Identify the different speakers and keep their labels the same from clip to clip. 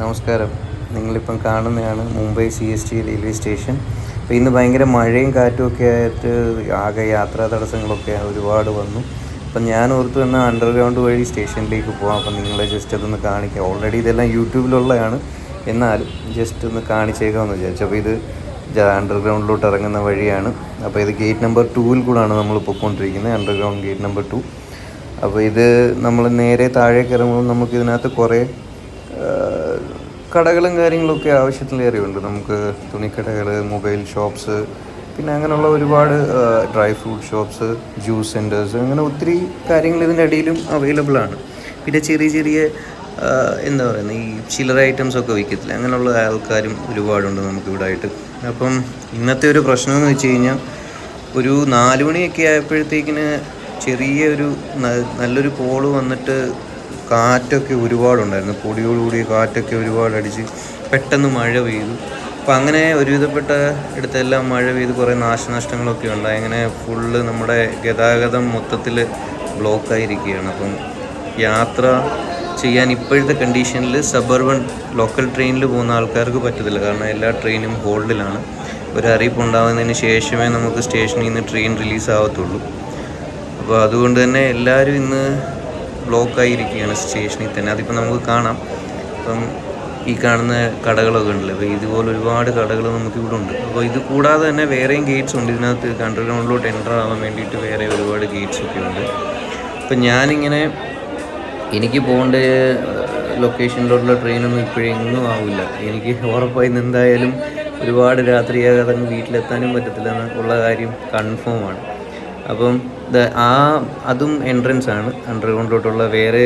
Speaker 1: നമസ്കാരം. നിങ്ങളിപ്പം കാണുന്നതാണ് മുംബൈ CST റെയിൽവേ സ്റ്റേഷൻ. അപ്പോൾ ഇന്ന് ഭയങ്കര മഴയും കാറ്റും ഒക്കെ ആയിട്ട് ആകെ യാത്രാ തടസ്സങ്ങളൊക്കെ ഒരുപാട് വന്നു. അപ്പം ഞാൻ ഓർത്തു എന്നാൽ അണ്ടർഗ്രൗണ്ട് വഴി സ്റ്റേഷനിലേക്ക് പോകാം. അപ്പം നിങ്ങളെ ജസ്റ്റ് അതൊന്ന് കാണിക്കാം. ഓൾറെഡി ഇതെല്ലാം യൂട്യൂബിലുള്ളതാണ്, എന്നാലും ജസ്റ്റ് ഒന്ന് കാണിച്ചേക്കാമെന്ന് വിചാരിച്ചു. അപ്പോൾ ഇത് അണ്ടർഗ്രൗണ്ടിലോട്ട് ഇറങ്ങുന്ന വഴിയാണ്. അപ്പോൾ ഇത് ഗേറ്റ് നമ്പർ 2 കൂടാണ് നമ്മൾ പോയിക്കൊണ്ടിരിക്കുന്നത്, അണ്ടർഗ്രൗണ്ട് ഗേറ്റ് നമ്പർ 2. അപ്പോൾ ഇത് നമ്മൾ നേരെ താഴേക്ക് ഇറങ്ങുമ്പോൾ നമുക്ക് ഇതിനകത്ത് കുറേ കടകളും കാര്യങ്ങളൊക്കെ ആവശ്യത്തിലേറെയുണ്ട്. നമുക്ക് തുണിക്കടകൾ, മൊബൈൽ ഷോപ്സ്, പിന്നെ അങ്ങനെയുള്ള ഒരുപാട് dry fruit shops, juice centres, അങ്ങനെ ഒത്തിരി കാര്യങ്ങൾ ഇതിൻ്റെ ഇടയിലും അവൈലബിൾ ആണ്. പിന്നെ ചെറിയ ചെറിയ എന്താ പറയുന്നത്, ഈ ചില്ലറ ഐറ്റംസൊക്കെ വിൽക്കത്തില്ല, അങ്ങനെയുള്ള ആൾക്കാരും ഒരുപാടുണ്ട് നമുക്കിവിടെ ആയിട്ട്. അപ്പം ഇന്നത്തെ ഒരു പ്രശ്നമെന്ന് വെച്ച് കഴിഞ്ഞാൽ, ഒരു 4 മണിയൊക്കെ ആയപ്പോഴത്തേക്കിന് ചെറിയൊരു നല്ലൊരു കോള് വന്നിട്ട് കാറ്റൊക്കെ ഒരുപാടുണ്ടായിരുന്നു. പൊടിയോടുകൂടിയ കാറ്റൊക്കെ ഒരുപാട് അടിച്ച് പെട്ടെന്ന് മഴ പെയ്തു. അപ്പം അങ്ങനെ ഒരുവിധപ്പെട്ട ഇടത്തെല്ലാം മഴ പെയ്ത് കുറേ നാശനഷ്ടങ്ങളൊക്കെ ഉണ്ടായി. അങ്ങനെ ഫുള്ള് നമ്മുടെ ഗതാഗതം മൊത്തത്തിൽ ബ്ലോക്കായിരിക്കുകയാണ്. അപ്പം യാത്ര ചെയ്യാൻ ഇപ്പോഴത്തെ കണ്ടീഷനിൽ സബർബൻ ലോക്കൽ ട്രെയിനിൽ പോകുന്ന ആൾക്കാർക്ക് പറ്റത്തില്ല, കാരണം എല്ലാ ട്രെയിനും ഹോൾഡിലാണ്. ഒരു അറിയിപ്പ് ഉണ്ടാകുന്നതിന് ശേഷമേ നമുക്ക് സ്റ്റേഷനിൽ നിന്ന് ട്രെയിൻ റിലീസ് ആവത്തുള്ളൂ. അപ്പോൾ അതുകൊണ്ട് തന്നെ എല്ലാവരും ഇന്ന് ബ്ലോക്കായിരിക്കുകയാണ് സ്റ്റേഷനിൽ തന്നെ. അതിപ്പോൾ നമുക്ക് കാണാം. അപ്പം ഈ കാണുന്ന കടകളൊക്കെ ഉണ്ടല്ലോ, അപ്പോൾ ഇതുപോലെ ഒരുപാട് കടകൾ നമുക്കിവിടെ ഉണ്ട്. അപ്പോൾ ഇത് കൂടാതെ തന്നെ വേറെയും ഗേറ്റ്സ് ഉണ്ട്. ഇതിനകത്ത് അണ്ടർഗ്രൗണ്ടിലോട്ട് എൻ്റർ ആവാൻ വേണ്ടിയിട്ട് വേറെ ഒരുപാട് ഗേറ്റ്സൊക്കെ ഉണ്ട്. അപ്പം ഞാനിങ്ങനെ എനിക്ക് പോകേണ്ട ലൊക്കേഷനിലോട്ടുള്ള ട്രെയിനൊന്നും ഇപ്പോഴെങ്ങും ആവില്ല. എനിക്ക് ഉറപ്പായി എന്തായാലും ഒരുപാട് രാത്രിയാകാതെ വീട്ടിലെത്താനും പറ്റത്തില്ല എന്നുള്ള കാര്യം കൺഫേമാണ്. അപ്പം അതും എൻട്രൻസ് ആണ്, അണ്ടർഗ്രൗണ്ടിലോട്ടുള്ള വേറെ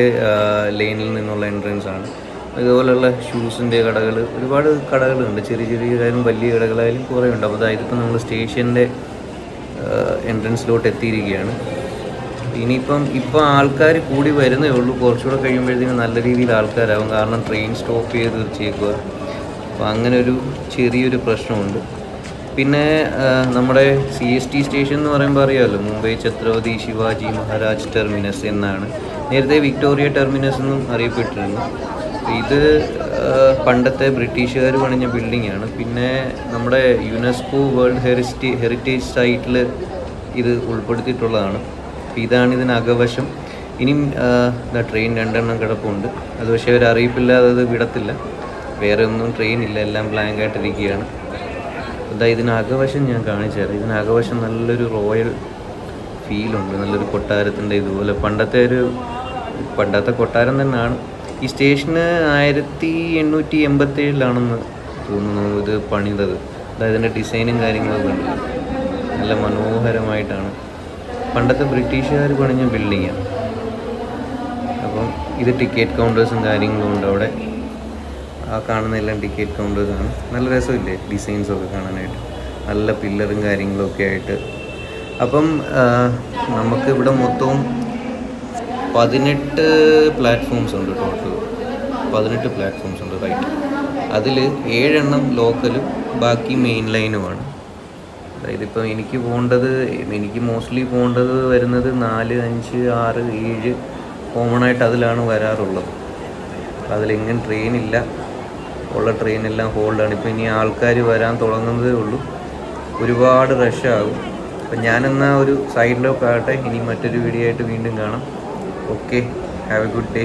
Speaker 1: ലൈനിൽ നിന്നുള്ള എൻട്രൻസ് ആണ്. ഇതുപോലെയുള്ള ഷൂസിൻ്റെ കടകൾ, ഒരുപാട് കടകളുണ്ട്. ചെറിയ ചെറിയ കാര്യം വലിയ കടകളായാലും കുറേ ഉണ്ട്. അപ്പോൾ ഇതിപ്പോൾ നമ്മൾ സ്റ്റേഷൻ്റെ എൻട്രൻസിലോട്ട് എത്തിയിരിക്കുകയാണ്. ഇപ്പം ആൾക്കാർ കൂടി വരുന്നേ ഉള്ളൂ. കുറച്ചുകൂടെ കഴിയുമ്പോഴത്തേക്കും നല്ല രീതിയിൽ ആൾക്കാരാകും, കാരണം ട്രെയിൻ സ്റ്റോപ്പ് ചെയ്ത് തീർച്ചയാക്കുക. അപ്പോൾ അങ്ങനെ ഒരു ചെറിയൊരു പ്രശ്നമുണ്ട്. പിന്നെ നമ്മുടെ CST സ്റ്റേഷൻ എന്ന് പറയുമ്പോൾ അറിയാമല്ലോ, മുംബൈ ഛത്രപതി ശിവാജി മഹാരാജ് ടെർമിനസ് എന്നാണ്. നേരത്തെ വിക്ടോറിയ ടെർമിനസ് എന്നും അറിയപ്പെട്ടിരുന്നു. ഇത് പണ്ടത്തെ ബ്രിട്ടീഷുകാർ പണിഞ്ഞ ബിൽഡിങ്ങാണ്. പിന്നെ നമ്മുടെ യുനെസ്കോ വേൾഡ് ഹെറിറ്റേജ് സൈറ്റിൽ ഇത് ഉൾപ്പെടുത്തിയിട്ടുള്ളതാണ്. ഇതാണ് ഇതിന് അകവശം. ഇനിയും ട്രെയിൻ 2 എണ്ണം കിടപ്പുണ്ട്. അത് പക്ഷേ ഒരു അറിയിപ്പില്ലാതെ അത് വിടത്തില്ല. വേറെ ഒന്നും ട്രെയിൻ ഇല്ല, എല്ലാം ബ്ലാങ്ക് ആയിട്ടിരിക്കുകയാണ്. ഇതിനകവശം ഞാൻ കാണിച്ചു തരാം. ഇതിനകവശം നല്ലൊരു റോയൽ ഫീലുണ്ട്, നല്ലൊരു കൊട്ടാരത്തിൻ്റെ ഇതുപോലെ പണ്ടത്തെ കൊട്ടാരം തന്നെയാണ്. ഈ സ്റ്റേഷന് 1887 തോന്നുന്നു ഇത് പണിതത്. ഇതിൻ്റെ ഡിസൈനും കാര്യങ്ങളൊക്കെ ഉണ്ട്, നല്ല മനോഹരമായിട്ടാണ്. പണ്ടത്തെ ബ്രിട്ടീഷുകാർ പണിഞ്ഞ ബിൽഡിങ്ങാണ്. അപ്പം ഇത് ടിക്കറ്റ് കൗണ്ടേഴ്സും കാര്യങ്ങളും ഉണ്ട് അവിടെ. ആ കാണുന്നതെല്ലാം ടിക്കറ്റ് കൗണ്ടേഴ്സാണ്. നല്ല രസമില്ലേ ഡിസൈൻസൊക്കെ കാണാനായിട്ട്, നല്ല പില്ലറും കാര്യങ്ങളൊക്കെ ആയിട്ട്. അപ്പം നമുക്ക് ഇവിടെ മൊത്തവും 18 പ്ലാറ്റ്ഫോംസ് ഉണ്ട്. ടോട്ടൽ 18 പ്ലാറ്റ്ഫോംസ് ഉണ്ട്, റൈറ്റ്. അതിൽ 7 എണ്ണം ലോക്കലും ബാക്കി മെയിൻ ലൈനുമാണ്. അതായത് ഇപ്പോൾ എനിക്ക് മോസ്റ്റ്ലി പോകേണ്ടത് വരുന്നത് 4, 5, 6, 7 കോമൺ ആയിട്ട് അതിലാണ് വരാറുള്ളത്. അതിലെങ്ങനെ ട്രെയിനില്ല, ഉള്ള ട്രെയിനെല്ലാം ഹോൾഡാണ്. ഇപ്പോൾ ഇനി ആൾക്കാർ വരാൻ തുടങ്ങുന്നതേ ഉള്ളൂ, ഒരുപാട് റഷാകും. അപ്പം ഞാനെന്നാൽ ഒരു സൈഡിലൊക്കെ ആകട്ടെ. ഇനി മറ്റൊരു വീഡിയോ ആയിട്ട് വീണ്ടും കാണാം. Okay, have A good day.